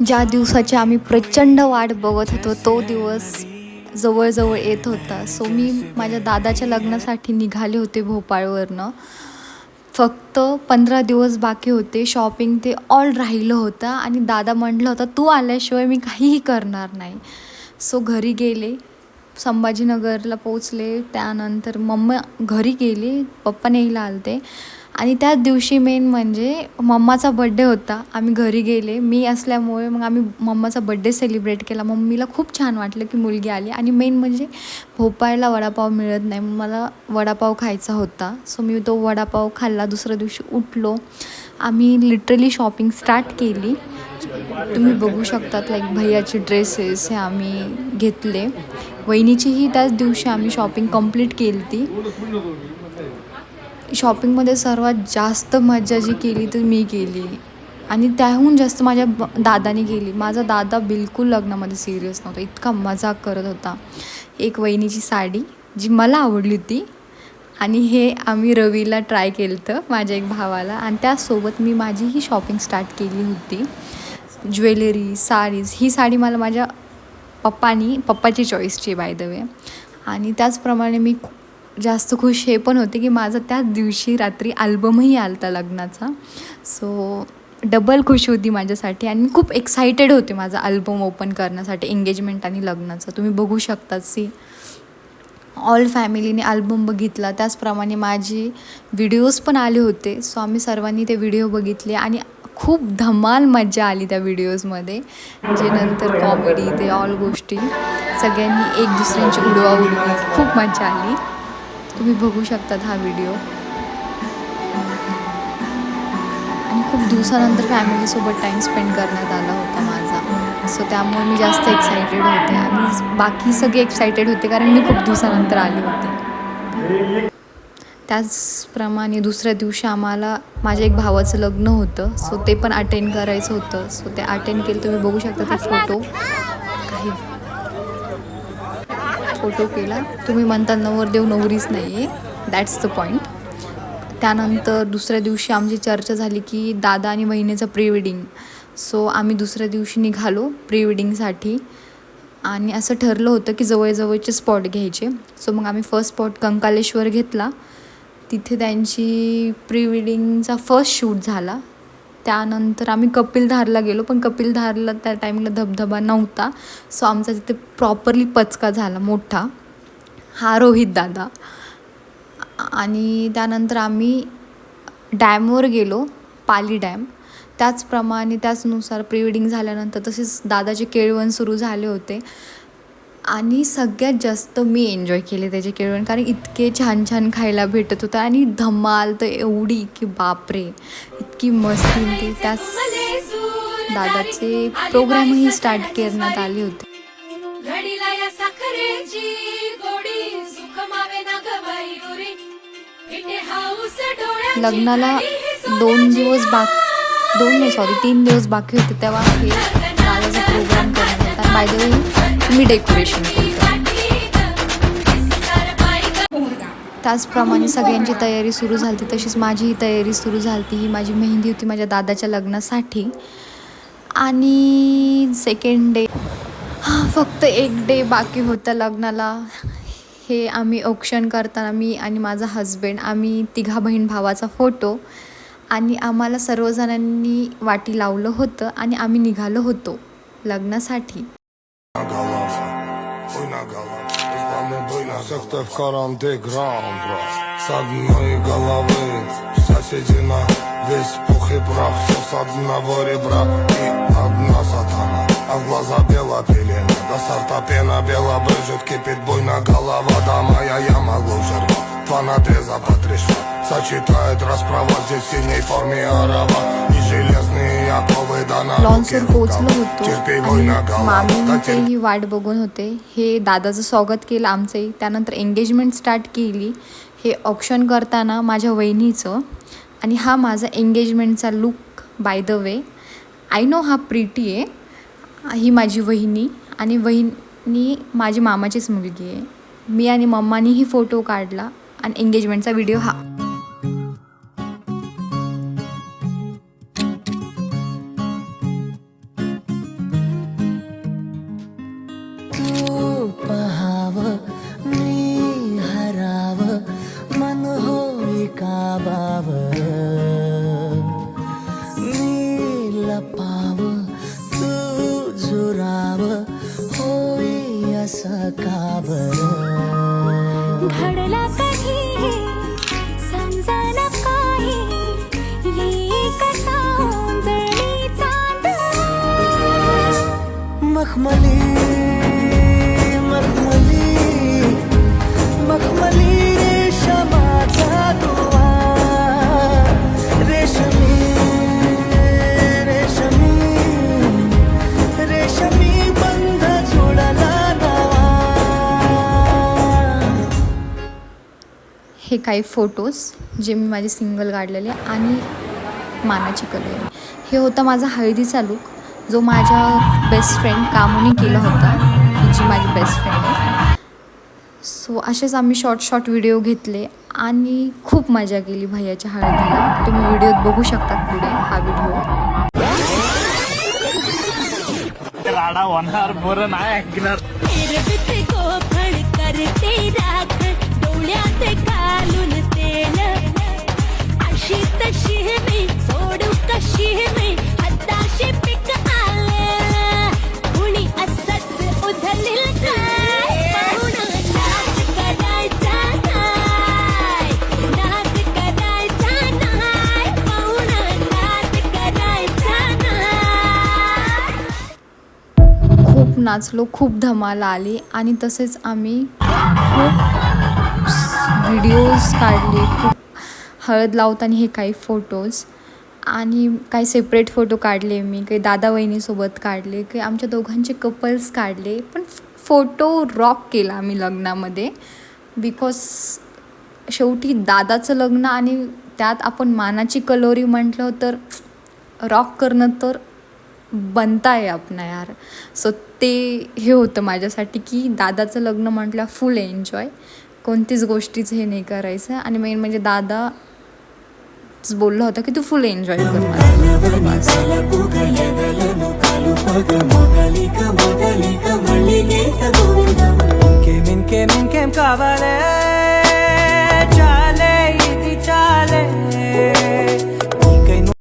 ज्या दिवसाची आम्ही प्रचंड वाट बघत होतो तो दिवस जवळजवळ येत होता. सो मी माझ्या दादाच्या लग्नासाठी निघाले होते भोपाळवरनं. फक्त 15 दिवस बाकी होते. शॉपिंग ते ऑल राहिलं होतं आणि दादा म्हटलं होतं तू आल्याशिवाय मी काहीही करणार नाही. सो घरी गेले, संभाजीनगरला पोचले. त्यानंतर मम्मा घरी गेली, पप्पा न्यायला आलते. आणि त्याच दिवशी मेन म्हणजे मम्माचा बड्डे होता. आम्ही घरी गेले, मी असल्यामुळे मग आम्ही मम्माचा बड्डे सेलिब्रेट केला. मम्मीला खूप छान वाटलं की मुलगी आली. आणि मेन म्हणजे भोपाळला वडापाव मिळत नाही, मला वडापाव खायचा होता. सो मी तो वडापाव खाल्ला. दुसऱ्या दिवशी उठलो, आम्ही लिटरली शॉपिंग स्टार्ट केली. तुम्ही बघू शकतात लाईक भैयाचे ड्रेसेस हे आम्ही घेतले. वहिनीचीही त्याच दिवशी आम्ही शॉपिंग कंप्लीट केली ती. शॉपिंगमध्ये सर्वात जास्त मजा जी केली ती मी केली आणि त्याहून जास्त माझ्या दादाने केली. माझा दादा बिलकुल लग्नामध्ये सिरियस नव्हता, इतका मजाक करत होता. एक वहिनीची साडी जी मला आवडली होती आणि हे आम्ही रवीला ट्राय केलं होतं, माझ्या एक भावाला. आणि त्यासोबत मी माझीही शॉपिंग स्टार्ट केली होती. Jewellery, sarees. ही साडी मला माझ्या पप्पाची चॉईसची बाय द वे. आणि त्याचप्रमाणे मी जास्त खुश हे पण होते की माझा त्याच दिवशी रात्री अल्बमही आलता लग्नाचा. सो डबल खुश होती माझ्यासाठी आणि मी खूप एक्सायटेड होते माझा अल्बम ओपन करण्यासाठी, एंगेजमेंट आणि लग्नाचा. तुम्ही बघू शकता ऑल फॅमिलीने अल्बम बघितला. त्याचप्रमाणे माझे व्हिडिओज पण आले होते. सो आम्ही सर्वांनी ते व्हिडिओ बघितले आणि खूप धमाल मजा आली त्या व्हिडिओजमध्ये. जे नंतर कॉमेडी ते ऑल गोष्टी सगळ्यांनी एक दुसऱ्यांची उडवाउडवी, खूप मजा आली. तुम्ही बघू शकतात हा व्हिडिओ. आणि खूप दिवसानंतर फॅमिलीसोबत टाईम स्पेंड करण्यात आला होता माझा. सो त्यामुळे मी जास्त एक्सायटेड होते आणि बाकी सगळे एक्सायटेड होते कारण मी खूप दिवसानंतर आले होते. त्याचप्रमाणे दुसऱ्या दिवशी आम्हाला माझ्या एक भावाचं लग्न होतं. सो ते पण अटेंड करायचं होतं. सो ते अटेंड केलं. तुम्ही बघू शकता ते फोटो केला. तुम्ही म्हणता नवरदेव नवरीच नाही आहे, दॅट्स द पॉईंट. त्यानंतर दुसऱ्या दिवशी आमची चर्चा झाली की दादा आणि वहिनीचं प्री वेडिंग. सो आम्ही दुसऱ्या दिवशी निघालो प्री वेडिंगसाठी आणि असं ठरलं होतं की जवळजवळचे स्पॉट घ्यायचे. सो मग आम्ही फर्स्ट स्पॉट कंकालेश्वर घेतला. तिथे त्यांची प्री वेडिंगचा फर्स्ट शूट झाला. त्यानंतर आम्ही कपिलधारला गेलो, पण कपिलधारला त्या टाईमला धबधबा नव्हता. सो आमचा तिथे प्रॉपरली पचका झाला मोठा, हा रोहित दादा. आणि त्यानंतर आम्ही डॅमवर गेलो, पाली डॅम. त्याचप्रमाणे त्याचनुसार प्री वेडिंग झाल्यानंतर तसेच दादाचे केळवण सुरू झाले होते आणि सगळ्यात जास्त मी एन्जॉय केले त्याचे केळवण, कारण इतके छान छान खायला भेटत होतं आणि धमाल तर एवढी की बापरे, इतकी मस्ती ती. त्याच दादाचे प्रोग्रामही स्टार्ट करण्यात आले होते. लग्नाला 3 दिवस बाकी होते तेव्हा हे दादाचा प्रोग्राम करण्यात होता. Bye the way me decoration केलं. त्याचप्रमाणे सगळ्यांची तयारी सुरू झाली होती, तशीच माझीही तयारी सुरू झाली होती. ही माझी मेहंदी होती माझ्या दादाच्या लग्नासाठी. आणि सेकंड डे, फक्त एक डे बाकी होतं लग्नाला. हे आम्ही औक्षण करताना मी आणि माझा हजबंड, आम्ही तिघा बहीण भावाचा फोटो आणि आम्हाला सर्वजणांनी वाटी लावलं होतं आणि आम्ही निघालो होतो लग्नासाठी. Секта в каранте грамм, бро. С одной головы соседи на весь пух и прах. Все с одного ребра и одна сатана, а в глаза бела пелена. До сорта пена бела брызжет, кипит буйно голова. Да моя я могу взорвать, два надреза по 3 шва. Сочетает расправа здесь в синей форме араба. И железные оковы да на लॉन्सवर पोचलो होतो आणि मामींचेही वाट बघून होते. हे दादाचं स्वागत केलं आमचंही. त्यानंतर एंगेजमेंट स्टार्ट केली. हे ऑप्शन करताना माझ्या वहिनीचं. आणि हा माझा एंगेजमेंटचा look by the way. I know हा प्रिटी आहे. ही माझी वहिनी आणि वहिनी माझी मामाचीच मुलगी आहे. मी आणि मम्मानीही फोटो काढला आणि एंगेजमेंटचा व्हिडिओ हा. पहावं मी हरावं मन होई काबावं मी लपावं तू झुरावं होई असं का बरं घडला कधी हे समजायला काही येई कसा ओंजळी चांद मखमली मखमली मखमली रेशमाचा दुवा रेशमी रेशमी रेशमी बंध जोडला नवा हे काही फोटोज जे मी माझे सिंगल काढलेले आणि मानाची कलर हे होता माझा हळदीचा लूक जो माझ्या बेस्ट फ्रेंड कामोनी केला होता, ही जी माझी बेस्ट फ्रेंड आहे. सो असेच आम्ही शॉर्ट व्हिडिओ घेतले आणि खूप मजा केली भैयाच्या हळदीला. तुम्ही व्हिडिओत बघू शकता पुढे हा व्हिडिओ. राडा होणार बरं नाही ऐकणार. फिरते गोफळ करते राख डोळ्यात घालून तेल अशी तशी मी सोडू कशी मी हद्दाशी पिक आलं कुणी असंच उधळील काय पाहुणा नाच करायचा नाही नाच करायचा नाही पाहुणा नाच करायचा नाही. खूप नाचलो, खूप धमाल आली आणि तसेच आम्ही खूप व्हिडिओज काढले. खूप हळद लावताना हे काही फोटोज आणि काही सेपरेट फोटो काढले मी, काही दादा वहिनीसोबत काढले, काही आमच्या दोघांचे कपल्स काढले. पण फोटो रॉक केला आम्ही लग्नामध्ये बिकॉज शेवटी दादाचं लग्न आणि त्यात आपण मानाची कलोरी म्हटलं तर रॉक करणं तर बनता आहे आपण यार. सो ते हे होतं माझ्यासाठी की दादाचं लग्न म्हटलं फुल एन्जॉय, कोणतीच गोष्टीचं हे नाही करायचं. आणि मेन म्हणजे दादा बोलला होता की तू फुल एन्जॉय कर. ఇంకేం కావాలే